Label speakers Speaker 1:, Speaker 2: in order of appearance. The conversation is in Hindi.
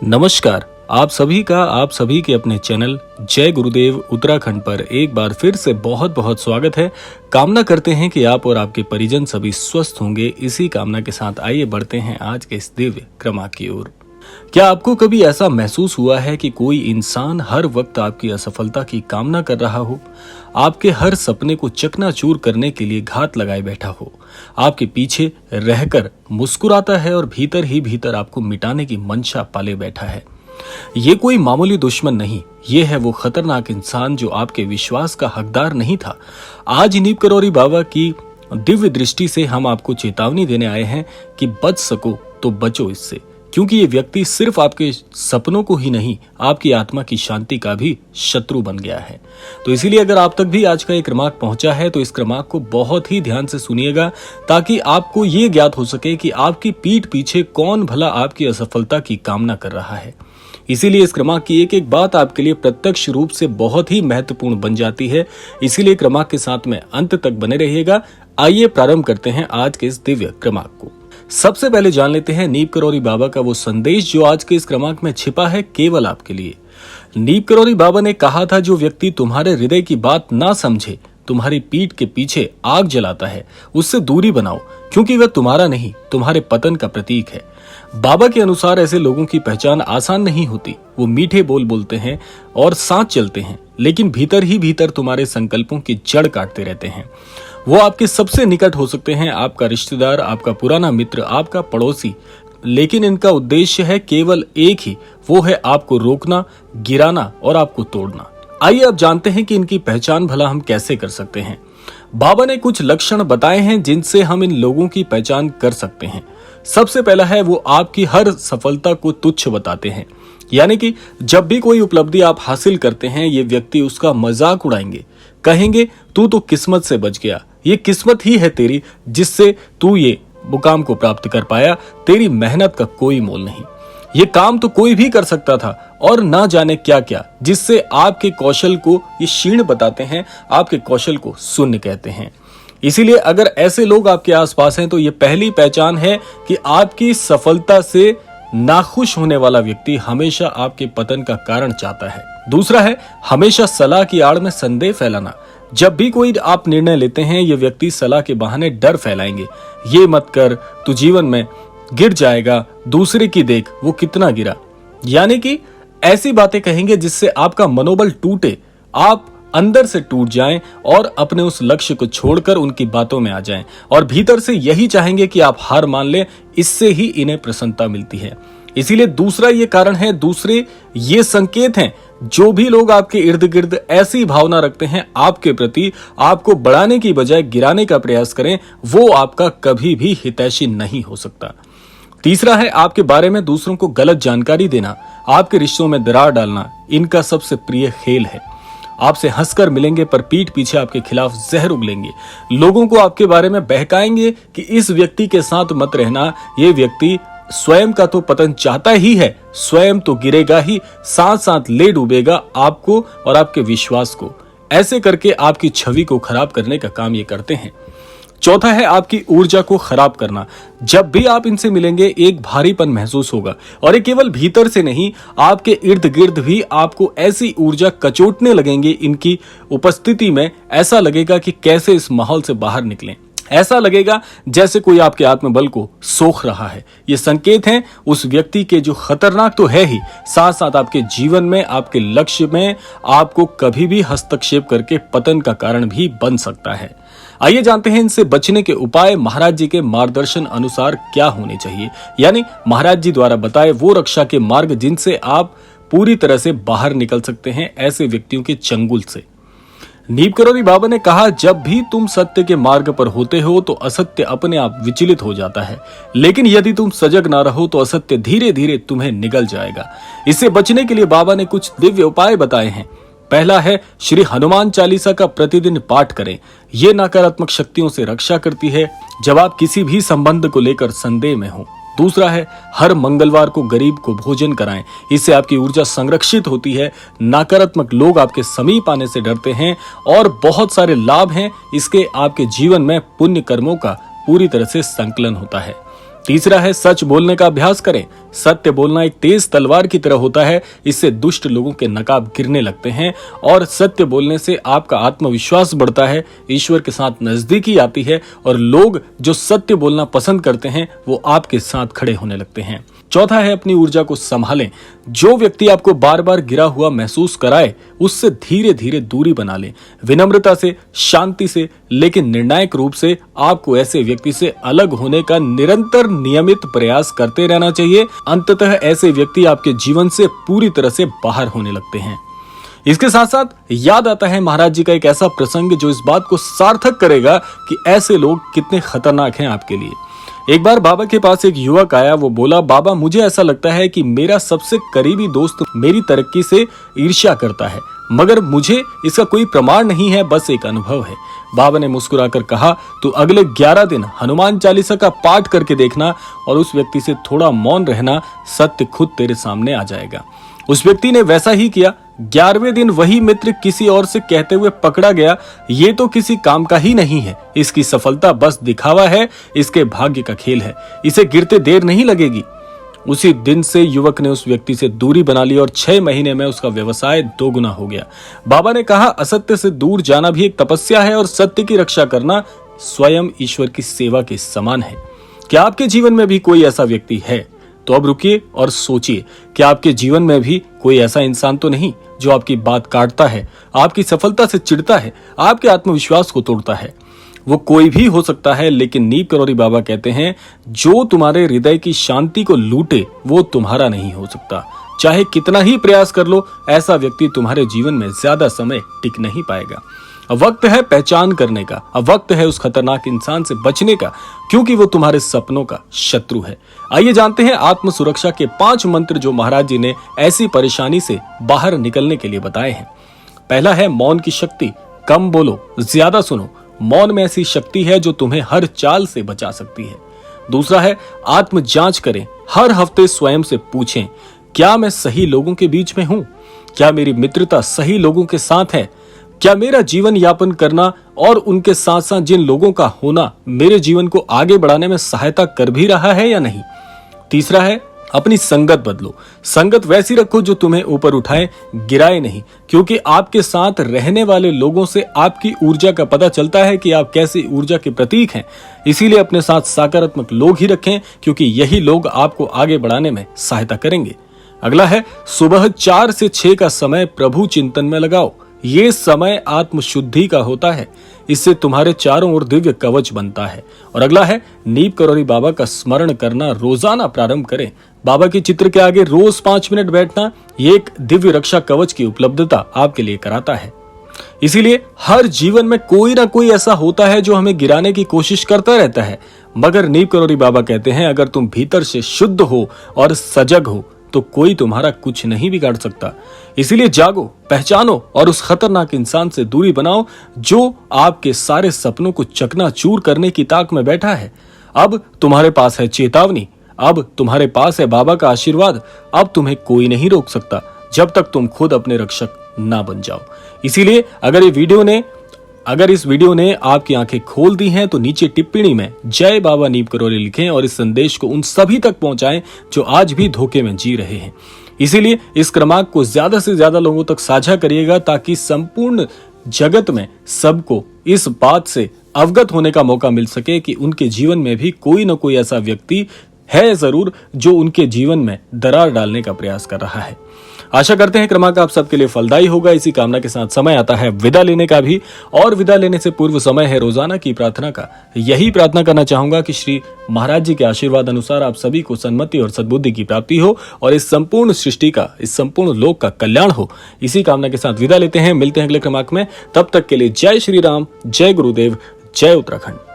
Speaker 1: नमस्कार। आप सभी के अपने चैनल जय गुरुदेव उत्तराखंड पर एक बार फिर से बहुत बहुत स्वागत है। कामना करते हैं कि आप और आपके परिजन सभी स्वस्थ होंगे। इसी कामना के साथ आइए बढ़ते हैं आज के इस दिव्य क्रम की ओर। क्या आपको कभी ऐसा महसूस हुआ है कि कोई इंसान हर वक्त आपकी असफलता की कामना कर रहा हो, आपके हर सपने को चकनाचूर करने के लिए घात लगाए बैठा हो, आपके पीछे रहकर मुस्कुराता है और भीतर ही भीतर आपको मिटाने की मंशा पाले बैठा है? ये कोई मामूली दुश्मन नहीं, ये है वो खतरनाक इंसान जो आपके विश्वास का हकदार नहीं था। आज नीम करौरी बाबा की दिव्य दृष्टि से हम आपको चेतावनी देने आए हैं कि बच सको तो बचो इससे, क्योंकि ये व्यक्ति सिर्फ आपके सपनों को ही नहीं, आपकी आत्मा की शांति का भी शत्रु बन गया है। तो इसीलिए अगर आप तक भी आज का ये क्रमांक पहुंचा है तो इस क्रमांक को बहुत ही ध्यान से सुनिएगा, ताकि आपको ये ज्ञात हो सके कि आपकी पीठ पीछे कौन भला आपकी असफलता की कामना कर रहा है। इसीलिए इस क्रमांक की एक एक बात आपके लिए प्रत्यक्ष रूप से बहुत ही महत्वपूर्ण बन जाती है। इसीलिए क्रमांक के साथ में अंत तक बने रहिएगा। आइए प्रारंभ करते हैं आज के इस दिव्य क्रमांक को। सबसे पहले जान लेते हैं नीम करौरी बाबा का वो संदेश जो आज के इस क्रमांक में छिपा है केवल आपके लिए। नीम करौरी बाबा ने कहा था, जो व्यक्ति तुम्हारे हृदय की बात ना समझे, तुम्हारी पीठ के पीछे आग जलाता है, उससे दूरी बनाओ, क्योंकि वह तुम्हारा नहीं, तुम्हारे पतन का प्रतीक है। बाबा के अनुसार ऐसे लोगों की पहचान आसान नहीं होती। वो मीठे बोल बोलते हैं और साथ चलते हैं, लेकिन भीतर ही भीतर तुम्हारे संकल्पों की जड़ काटते रहते हैं। वो आपके सबसे निकट हो सकते हैं, आपका रिश्तेदार, आपका पुराना मित्र, आपका पड़ोसी, लेकिन इनका उद्देश्य है केवल एक ही, वो है आपको रोकना, गिराना और आपको तोड़ना। आइए अब जानते हैं कि इनकी पहचान भला हम कैसे कर सकते हैं। बाबा ने कुछ लक्षण बताए हैं जिनसे हम इन लोगों की पहचान कर सकते हैं। सबसे पहला है, वो आपकी हर सफलता को तुच्छ बताते हैं। यानी कि जब भी कोई उपलब्धि आप हासिल करते हैं, ये व्यक्ति उसका मजाक उड़ाएंगे, कहेंगे तू तो किस्मत से बच गया, ये किस्मत ही है तेरी जिससे तू ये मुकाम को प्राप्त कर पाया, तेरी मेहनत का कोई मोल नहीं, ये काम तो कोई भी कर सकता था, और ना जाने क्या क्या, जिससे आपके कौशल को ये क्षीण बताते हैं, आपके कौशल को शून्य कहते हैं। इसीलिए अगर ऐसे लोग आपके आसपास हैं तो ये पहली पहचान है कि आपकी सफलता से नाखुश होने वाला व्यक्ति हमेशा आपके पतन का कारण चाहता है। दूसरा है, हमेशा सलाह की आड़ में संदेह फैलाना। जब भी कोई आप निर्णय लेते हैं, ये व्यक्ति सलाह के बहाने डर फैलाएंगे। ये मत कर, तू जीवन में गिर जाएगा, दूसरे की देख वो कितना गिरा। यानी कि ऐसी बातें कहेंगे जिससे आपका मनोबल टूटे, आप अंदर से टूट जाएं और अपने उस लक्ष्य को छोड़कर उनकी बातों में आ जाएं, और भीतर से यही चाहेंगे कि आप हार मान लें। इससे ही इन्हें प्रसन्नता मिलती है। इसीलिए दूसरा ये कारण है, दूसरे ये संकेत हैं। जो भी लोग आपके इर्द गिर्द ऐसी भावना रखते हैं आपके प्रति, आपको बढ़ाने की बजाय गिराने का प्रयास करें, वो आपका कभी भी हितैषी नहीं हो सकता। तीसरा है, आपके बारे में दूसरों को गलत जानकारी देना, आपके रिश्तों में दरार डालना इनका सबसे प्रिय खेल है। आपसे हंसकर मिलेंगे पर पीठ पीछे आपके खिलाफ जहर उगलेंगे। लोगों को आपके बारे में बहकाएंगे कि इस व्यक्ति के साथ मत रहना, ये व्यक्ति स्वयं का तो पतन चाहता ही है, स्वयं तो गिरेगा ही, साथ साथ ले डूबेगा आपको और आपके विश्वास को। ऐसे करके आपकी छवि को खराब करने का काम ये करते हैं। चौथा है, आपकी ऊर्जा को खराब करना। जब भी आप इनसे मिलेंगे एक भारीपन महसूस होगा, और ये केवल भीतर से नहीं, आपके इर्द गिर्द भी आपको ऐसी ऊर्जा कचोटने लगेंगे। इनकी उपस्थिति में ऐसा लगेगा कि कैसे इस माहौल से बाहर निकलें। ऐसा लगेगा जैसे कोई आपके आत्मबल को सोख रहा है। ये संकेत हैं उस व्यक्ति के जो खतरनाक तो है ही, साथ साथ आपके जीवन में, आपके लक्ष्य में आपको कभी भी हस्तक्षेप करके पतन का कारण भी बन सकता है। आइए जानते हैं इनसे बचने के उपाय। महाराज जी के मार्गदर्शन अनुसार क्या होने चाहिए, यानी महाराज जी द्वारा बताए वो रक्षा के मार्ग जिनसे आप पूरी तरह से बाहर निकल सकते हैं ऐसे व्यक्तियों के चंगुल से। नीम करौरी बाबा ने कहा, जब भी तुम सत्य के मार्ग पर होते हो तो असत्य अपने आप विचलित हो जाता है, लेकिन यदि तुम सजग ना रहो तो असत्य धीरे धीरे तुम्हें निगल जाएगा। इससे बचने के लिए बाबा ने कुछ दिव्य उपाय बताए हैं। पहला है, श्री हनुमान चालीसा का प्रतिदिन पाठ करें। ये नकारात्मक शक्तियों से रक्षा करती है जब आप किसी भी संबंध को लेकर संदेह में हो। दूसरा है, हर मंगलवार को गरीब को भोजन कराएं। इससे आपकी ऊर्जा संरक्षित होती है, नकारात्मक लोग आपके समीप आने से डरते हैं और बहुत सारे लाभ हैं इसके। आपके जीवन में पुण्य कर्मों का पूरी तरह से संकलन होता है। तीसरा है सच बोलने का अभ्यास करें। सत्य बोलना एक तेज तलवार की तरह होता है, इससे दुष्ट लोगों के नकाब गिरने लगते हैं और सत्य बोलने से आपका आत्मविश्वास बढ़ता है, ईश्वर के साथ नजदीकी आती है और लोग जो सत्य बोलना पसंद करते हैं वो आपके साथ खड़े होने लगते हैं। चौथा है अपनी ऊर्जा को संभालें। जो व्यक्ति आपको बार बार गिरा हुआ महसूस कराए उससे धीरे धीरे दूरी बना लें। विनम्रता से, शांति से, लेकिन निर्णायक रूप से आपको ऐसे व्यक्ति से अलग होने का निरंतर नियमित प्रयास करते रहना चाहिए। अंततः ऐसे व्यक्ति आपके जीवन से पूरी तरह से बाहर होने लगते हैं। इसके साथ साथ याद आता है महाराज जी का एक ऐसा प्रसंग जो इस बात को सार्थक करेगा कि ऐसे लोग कितने खतरनाक हैं आपके लिए। एक बार बाबा के पास एक युवक आया। वो बोला, बाबा मुझे ऐसा लगता है कि मेरा सबसे करीबी दोस्त मेरी तरक्की से ईर्ष्या करता है, मगर मुझे इसका कोई प्रमाण नहीं है, बस एक अनुभव है। बाबा ने मुस्कुराकर कहा, तू अगले 11 दिन हनुमान चालीसा का पाठ करके देखना और उस व्यक्ति से थोड़ा मौन रहना, सत्य खुद तेरे सामने आ जाएगा। उस व्यक्ति ने वैसा ही किया। 11वें दिन वही मित्र किसी और से कहते हुए पकड़ा गया, ये तो किसी काम का ही नहीं है, इसकी सफलता बस दिखावा है, इसके भाग्य का खेल है, इसे गिरते देर नहीं लगेगी। उसी दिन से युवक ने उस व्यक्ति से दूरी बना ली और 6 महीने में उसका व्यवसाय 2 गुना हो गया। बाबा ने कहा, असत्य से दूर जाना भी एक तपस्या है और सत्य की रक्षा करना स्वयं ईश्वर की सेवा के समान है। क्या आपके जीवन में भी कोई ऐसा व्यक्ति है? तो अब रुकिए और सोचिए, क्या आपके जीवन में भी कोई ऐसा इंसान तो नहीं जो आपकी बात काटता है, आपकी सफलता से चिढ़ता है, आपके आत्मविश्वास को तोड़ता है? वो कोई भी हो सकता है, लेकिन नीप करोरी बाबा कहते हैं, जो तुम्हारे हृदय की शांति को लूटे वो तुम्हारा नहीं हो सकता। चाहे कितना ही प्रयास कर लो, ऐसा व्यक्ति तुम्हारे जीवन में ज्यादा समय टिक नहीं पाएगा। अब वक्त है पहचान करने का, अब वक्त है उस खतरनाक इंसान से बचने का, क्योंकि वो तुम्हारे सपनों का शत्रु है। आइए जानते हैं आत्म सुरक्षा के 5 मंत्र जो महाराज जी ने ऐसी परेशानी से बाहर निकलने के लिए बताए हैं। पहला है मौन की शक्ति। कम बोलो, ज्यादा सुनो। मौन में ऐसी शक्ति है जो तुम्हें हर चाल से बचा सकती है। दूसरा है आत्म जांच करें। हर हफ्ते स्वयं से पूछें, क्या मैं सही लोगों के बीच में हूं? क्या मेरी मित्रता सही लोगों के साथ है? क्या मेरा जीवन यापन करना और उनके साथ साथ जिन लोगों का होना मेरे जीवन को आगे बढ़ाने में सहायता कर भी रहा है या नहीं? तीसरा है अपनी संगत बदलो। संगत वैसी रखो जो तुम्हें ऊपर उठाए, गिराए नहीं, क्योंकि आपके साथ रहने वाले लोगों से आपकी ऊर्जा का पता चलता है कि आप कैसी ऊर्जा के प्रतीक हैं। इसीलिए अपने साथ सकारात्मक लोग ही रखें, क्योंकि यही लोग आपको आगे बढ़ाने में सहायता करेंगे। अगला है सुबह 4 से 6 का समय प्रभु चिंतन में लगाओ। ये समय आत्मशुद्धि का होता है, इससे तुम्हारे चारों ओर दिव्य कवच बनता है। और अगला है नीप करोरी बाबा का स्मरण करना रोजाना प्रारंभ करें। बाबा के चित्र के आगे रोज 5 मिनट बैठना ये एक दिव्य रक्षा कवच की उपलब्धता आपके लिए कराता है। इसीलिए हर जीवन में कोई ना कोई ऐसा होता है जो हमें गिराने की कोशिश करता रहता है, मगर नीप करोरी बाबा कहते हैं, अगर तुम भीतर से शुद्ध हो और सजग हो तो कोई तुम्हारा कुछ नहीं बिगाड़ सकता। इसीलिए जागो, पहचानो और उस खतरनाक इंसान से दूरी बनाओ जो आपके सारे सपनों को चकनाचूर करने की ताक में बैठा है। अब तुम्हारे पास है चेतावनी, अब तुम्हारे पास है बाबा का आशीर्वाद। अब तुम्हें कोई नहीं रोक सकता जब तक तुम खुद अपने रक्षक ना बन जाओ। इसीलिए अगर इस वीडियो ने आपकी आंखें खोल दी हैं तो नीचे टिप्पणी में जय बाबा नीप करोली लिखें और इस संदेश को उन सभी तक पहुंचाएं जो आज भी धोखे में जी रहे हैं। इसीलिए इस क्रमांक को ज्यादा से ज्यादा लोगों तक साझा करिएगा ताकि संपूर्ण जगत में सबको इस बात से अवगत होने का मौका मिल सके कि उनके जीवन में भी कोई न कोई ऐसा व्यक्ति है जरूर जो उनके जीवन में दरार डालने का प्रयास कर रहा है। आशा करते हैं क्रमांक आप सबके लिए फलदायी होगा। इसी कामना के साथ समय आता है विदा लेने का भी, और विदा लेने से पूर्व समय है रोजाना की प्रार्थना का। यही प्रार्थना करना चाहूंगा कि श्री महाराज जी के आशीर्वाद अनुसार आप सभी को सन्मति और सद्बुद्धि की प्राप्ति हो और इस संपूर्ण सृष्टि का, इस संपूर्ण लोक का कल्याण हो। इसी कामना के साथ विदा लेते हैं, मिलते हैं अगले क्रमांक में। तब तक के लिए जय श्री राम, जय गुरुदेव, जय उत्तराखंड।